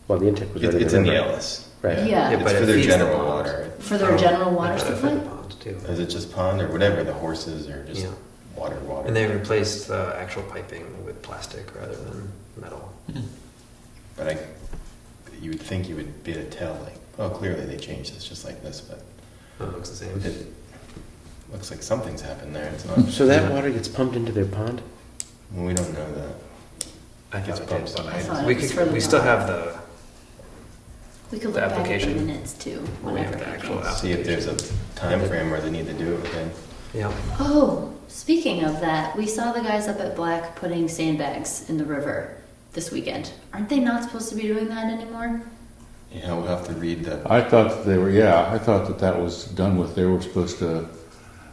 well, the intake was right in the It's in the river. Ellis. Right. Yeah. It's but for it their feeds the general pond. water. For their general water And for the supply? pond too. Is it just pond or whatever? The horses or just Yeah. water? And they replaced the actual piping with plastic rather than metal. But you would think you would be able to tell, like, oh, clearly they changed this just like this, but Oh, it looks the same. it looks like something's happened there. It's not. So that water gets pumped into their pond? Well, we don't know that. I Gets thought it pumped did. on I thought We it was could, further we still down. have the, We could the look back at the application. minutes too. we have whenever the it actual came. See if there's a time frame where they need to do it within. yeah. Oh, speaking of that, we saw the guys up at Black putting sandbags in the river this weekend. Aren't they not supposed to be doing that anymore? Yeah, we'll have to read the. I thought that they were, yeah, I thought that was done with, they were supposed to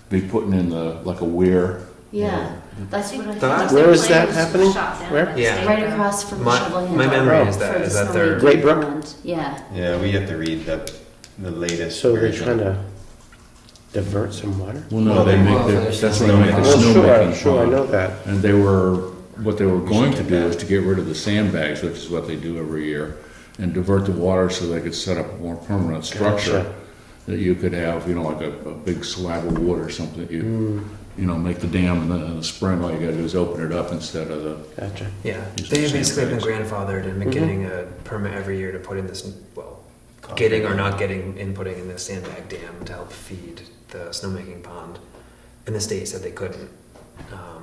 be putting in like a weir. Yeah, that's what I The thought. last- Where is that happening? Where? Yeah. Right across from the My- shovel my handle memory Oh. is for that, the is that snowy they're, Great Brook? pond. Yeah. Yeah, we have to read the latest. So they're version. trying to divert some water? Well, no, Well, they they- make, well, the- there's that's some when they make the Well, snowmaking sure, I know pond. that. And what they were going to do is to get rid of the sandbags, which is what they do every year, and divert the water so they could set up a more permanent structure Gotcha. that you could have, like a big slab of wood or something that you make the dam in the spring, all you gotta do is open it up instead of the, Gotcha. Yeah, Use they've the basically been sandbags. grandfathered and been Mhm. getting a permit every year to put in this, well, Concrete. getting or not getting in putting in the sandbag dam to help feed the snowmaking pond. And the state said they couldn't,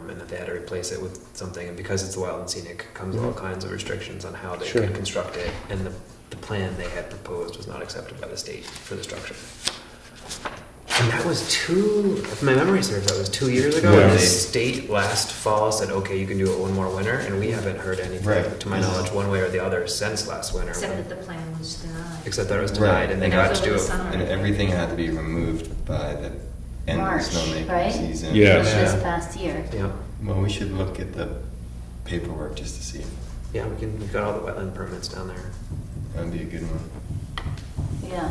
and that they had to replace it with something. And because it's wild and scenic, comes all kinds of restrictions on how they Sure. can construct it. And the plan they had proposed was not accepted by the state for the structure. And that was if my memory serves, that was 2 years ago. And the Yes. state last fall said, okay, you can do it one more winter. And we haven't heard anything, Right. to my knowledge, one way or the other since last winter. Except that the plan was denied. Except that it was denied and they And got that to do was it. over the summer. And everything had to be removed by the end March, of the snowmaking right? season. Yeah. This past year. Yeah, Well, we should look at the paperwork just to see. yeah, we've got all the wetland permits down there. That'd be a good one. Yeah.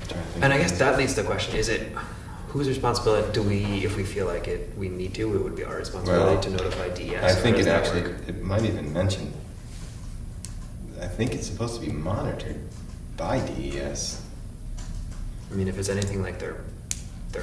Trying to think And I of guess things. that leads to the question, is it, whose responsibility, if we feel like we need to, it would be our responsibility Well, to notify DES? I think How does it that actually, work? it might even mention, I think it's supposed to be monitored by DES. I mean, if it's anything like their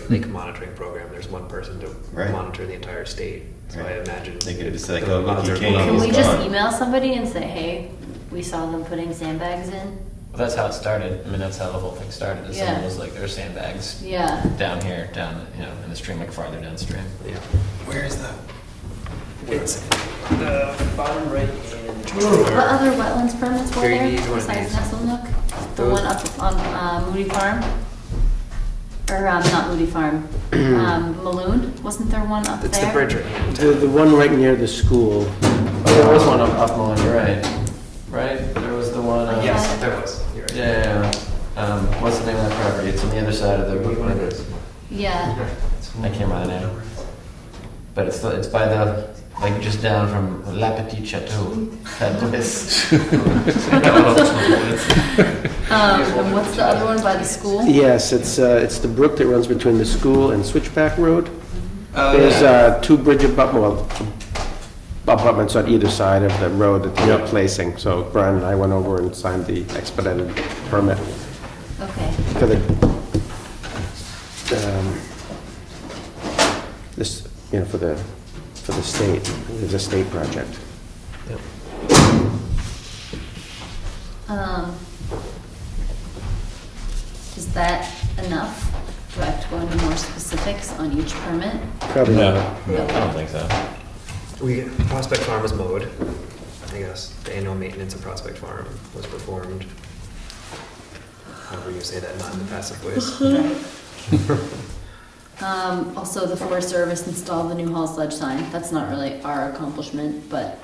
lake monitoring program, there's one person to Right. monitor the entire state. So I Right. imagine. They could just say, the "Oh, look, odds he are came." low. Can we It's just gone. email somebody and say, hey, we saw them putting sandbags in? Well, that's how it started. I mean, that's how the whole thing started. Is Yeah. someone was like, there's sandbags Yeah. down here, in the stream, like farther downstream. Yeah. Where is that? It's the bottom right hand. What other wetlands permits were Here, you there need one of besides these. Nestle Nook? The Those- one up on Moody Farm? Or, not Moody Farm, Maloon? Wasn't there one up there? It's the bridge right hand. The one right near the school. Oh, there was one up Mullen, you're right. Right? There was the one. Yes, there was. You're right. Yeah. What's the name of that property? It's on the other side of the. One of those. Yeah, I can't remember the name. But it's by the, like just down from La Petite Chateau. That place. and what's the other one by the school? Yes, it's the brook that runs between the school and Switchback Road. Oh, There's yeah. two bridge abutments on either side of the road that they're Yep. replacing. So Brian and I went over and signed the expedited permit Okay, for the, this, for the state. It's a state project. Yep. is that enough? Do I have to go into more specifics on each permit? Probably No. not. I don't think so. Prospect Farm was mowed. I guess the annual maintenance of Prospect Farm was performed. However you say that, not in the passive voice. Also, the Forest Service installed the new Hall Sledge sign. That's not really our accomplishment, but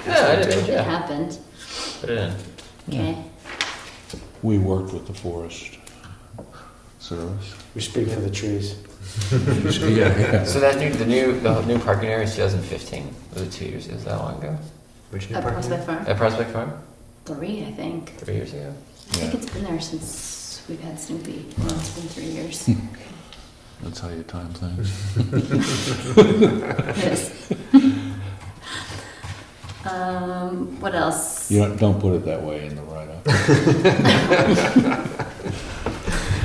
Yeah, I did. it Yeah. happened. Put it in. Okay. we worked with the Forest Service. We speak for the trees. Yeah. So the new parking area is 2015. Was it 2 years? Is that long ago? Which new At parking Prospect lot? Farm? At Prospect Farm? 3, I think. 3 years ago. I think it's been there since we've had Snoopy. No, it's been 3 years. That's how you time things. Yes. What else? You don't put it that way in the write-up.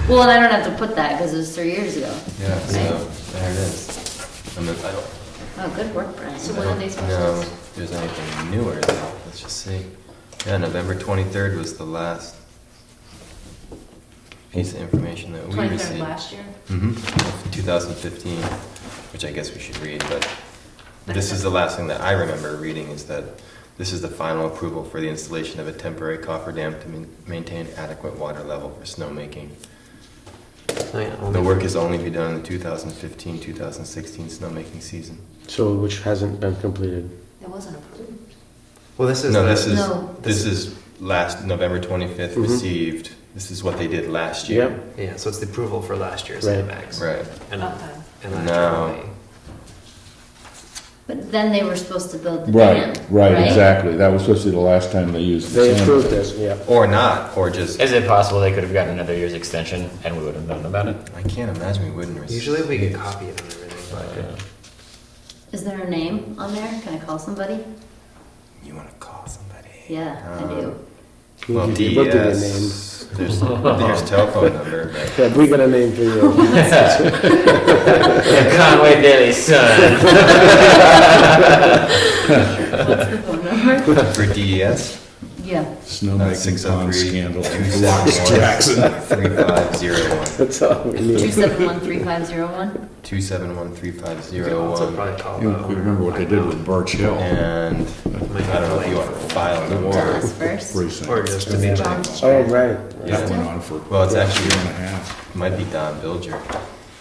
Well, and I don't have to put that because it was 3 years ago. Yeah, so there it is. I don't Oh, good work, Brian. So when are they supposed know to? if there's anything newer though. Let's just see. Yeah, November 23rd was the last piece of information that we 23rd received. last year? Mm-hmm. 2015, which I guess we should read, but this is the last thing that I remember reading is that this is the final approval for the installation of a temporary coffer dam to maintain adequate water level for snowmaking. Oh, yeah, The only- work is only be done in the 2015-2016 snowmaking season. So, which hasn't been completed. It wasn't approved. Well, this is No, the- No. this is last November 25th Mhm. received. This is what they did last year. Yep. Yeah, so it's the approval for last year's Right. sandbags. Right. And, Okay. and last No. year only. But then they were supposed to build the Right, dam. right, exactly. That was supposed to be the last time they used the They sand. approved this, yeah. Or not, or just, Is it possible they could have gotten another year's extension and we would have known about it? I can't imagine we wouldn't receive. Usually we get copy of everything, but Is there a name on there? Can I call somebody? You want to call somebody? Yeah, I do. We'll give you a name. There's telephone number, but Yeah, we got a name for you. Conway Daily Sun. What's the phone number? for DES, Yeah. Snowmaking pond 603 scandal. 271 Jackson. 3501. That's all we need. 2713501? 271-3501. So probably call You out. remember what they did with Birch Hill? And I don't know if you want to file a number. Us first? Precinct. Or just to be John like, Oh, right. That went on for Well, it's a actually, year and a half. might be Don Bilger.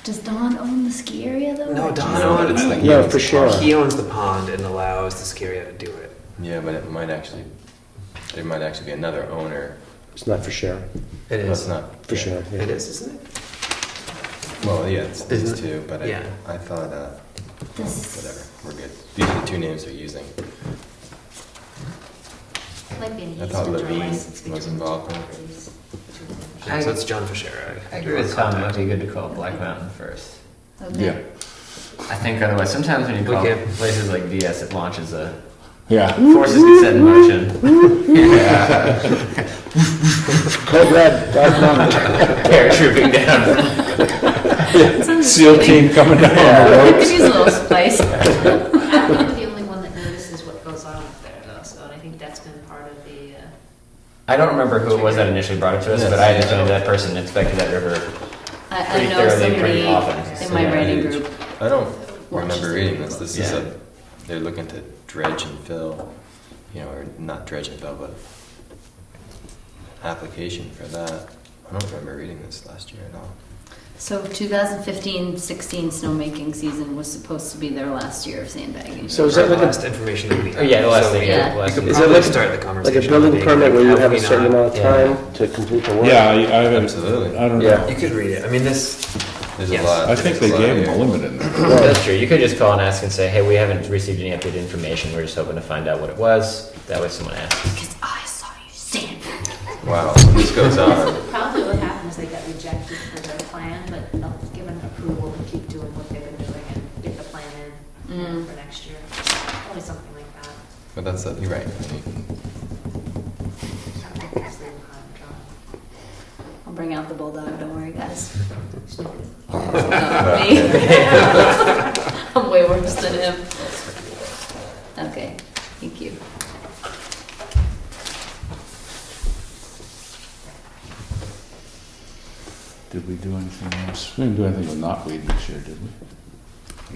Does Don own the ski area though? no, Or Don just- owns it's like Yeah, he for owns the sure. pond. he owns the pond and allows the ski area to do it. Yeah, but it might actually, there might actually be another owner. It's not for sure, It Well, it's is. not. for sure. yeah. It is, isn't it? Well, yeah, it's these Isn't it? two, but Yeah. I thought, This whatever, we're good. These are the two names they're using. Might be an I thought easement or Levine license was between the two involved in it. properties. So it's John Fischera. I agree with Tom. It might be good to call Black Mountain first. Okay. Yeah, I think otherwise, sometimes when you call Okay. places like DS, it launches a yeah. forces get set in motion. Code red, Dark Mountain. Paratrooping down. SEAL team coming down the We road. could use a little spice. I don't think we're the only one that notices what goes on up there though, so I think that's been part of the, I don't remember who it was that initially brought it to us, but I understand that person inspected that river. I Pretty know thoroughly, somebody pretty often, in so my yeah. writing group. I don't Watches remember the reading this. This is Yeah. they're looking to dredge and fill, or not dredge and fill, but application for that. I don't remember reading this last year at all. So 2015-16 snowmaking season was supposed to be their last year of sandbagging. So is that the like a, last information that we have. Oh, yeah, the last So thing. we- Yeah. the last We could thing. Is it probably like- start the like conversation. a building on permit where you have have a we certain not- amount of Yeah. time to complete the work? Yeah, I haven't, Absolutely. I don't Yeah. know. You could read it. I mean, this, There's Yes. a lot. I think they there's lot gave them a here. limit in there. That's true. You could just call and ask and say, hey, we haven't received any updated information. We're just hoping to find out what it was. That way someone asks. Because I saw you sandbag. Wow, so this goes on. probably what happened is they got rejected for their plan, but they'll give them approval to keep doing what they've been doing and get the plan in for next year. Probably something like that. But that's, you're right. I don't think it's their time, I'll bring out the bulldog, don't worry guys. John. Not me. I'm way worse than him. Okay, thank you. Did we do anything else? We didn't do anything with knotweed this year, did we?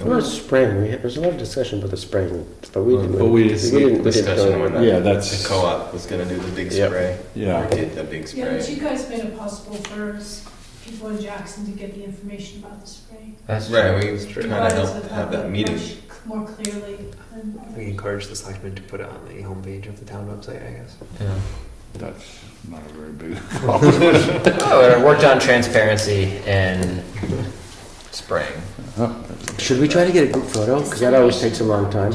What about spraying? There was a lot of discussion about the spraying, but we didn't. But we didn't discussion go when into Yeah, the that's, co-op was gonna do the big Yep. spray. yeah. Or did the big Yeah, but spray. you guys made it possible for people in Jackson to get the information about the spray. That's Right, we true. kind of helped have that meeting. Much more clearly. And we encourage the selectmen to put it on the homepage of the town website, I guess. Yeah. That's not a very big. Oh, it worked on transparency and spraying. Should we try to get a group photo? Because that always takes a long time.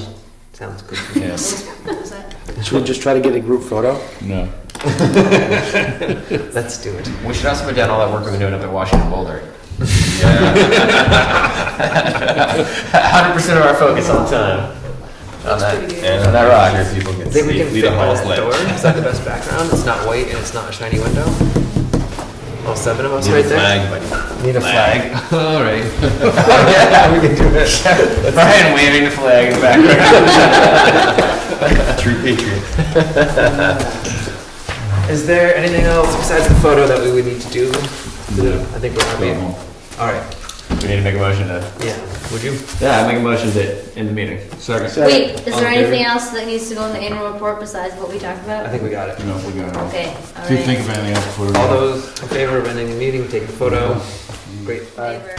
Sounds good. Yes. What was that? Should we just try to get a group photo? No. Let's do it. We should also put down all that work we've been doing up at Washington Boulder. Yeah. 100% of our focus all the time. On that. And On that rock. I'm sure people can Think we see can Lita fit by Hall's that ledge. door? Is that the best background? It's not white and it's not a shiny window? All seven of us Need a right there? flag, buddy. Need a flag. All right. Yeah, we can do it. Brian waving the flag in the background. True patriot. Is there anything else besides the photo that we would need to do? I think we're happy. All right. We need to make a motion to. Yeah. Would you? Yeah, I make a motion to end the meeting. Second. Wait, is All there in favor? anything else that needs to go in the annual report besides what we talked about? I think we got it. No, we got it. Okay, If you think alright. of anything else, put it All on. those in favor of ending the meeting, take the photo. Great. Favor.